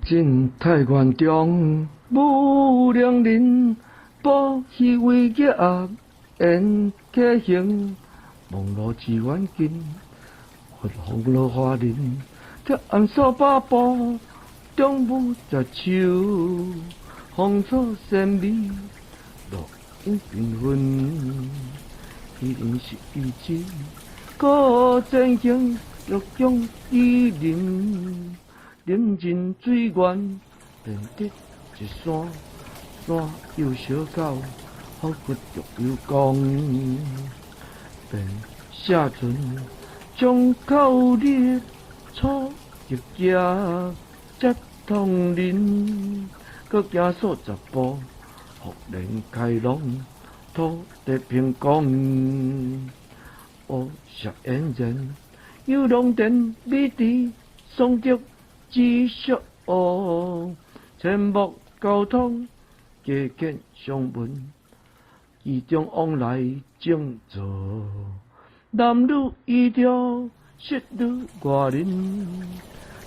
真太原中，武良人，保虚为业缘客行，望路志远近，佛风落花林，铁暗扫把步，中午食手，芳草鲜美，落影缤纷，彼人是意志，可前行，欲将伊人。冷尽水源，便得一山，山有小狗，好骨独有功。便下船，将口列初一家，接通人，搁行数10步，福连开朗，土地平光。乌石嫣然，有龙田美地，双脚。知识千木交通，加建商文，其中往来正坐。男女衣着，色女外人，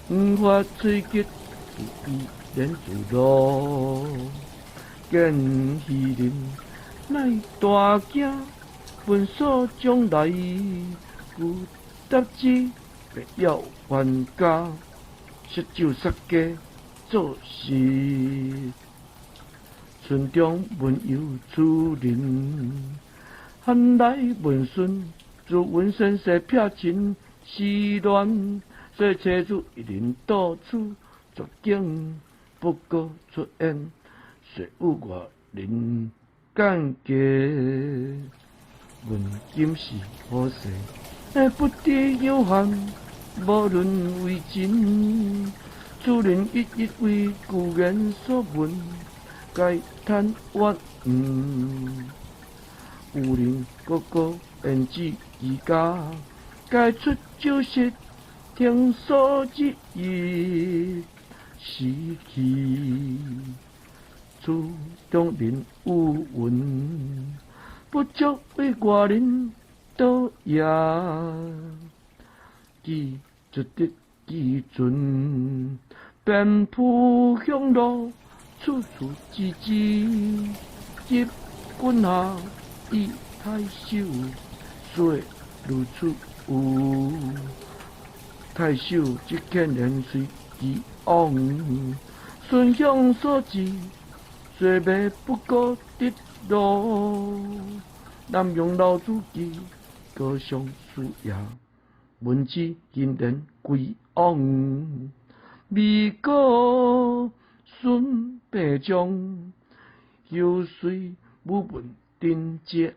黄发翠吉，依然自路。见戏人，乃大惊，分所将来，有达之，别要还家。食酒杀鸡做事，村中文有主人，汉来文顺，自文先生撇清时乱，所以车主一人到处绝境，不过出现，谁有外人间计？问今是何世？不知有限。无论为真，主人一一为故言所闻，该叹冤。有人个个言之其家，该出酒食，听所之意，死去。厝中人有闻，不足为外人倒也。记一得记准，遍布乡路，处处枝枝。接君下，以太守，水如出有。太守即见人随其往，顺向所至，水未不过得路。南阳老主记，歌颂事业。文之今人归往，未果孙白将，犹随无闻定节。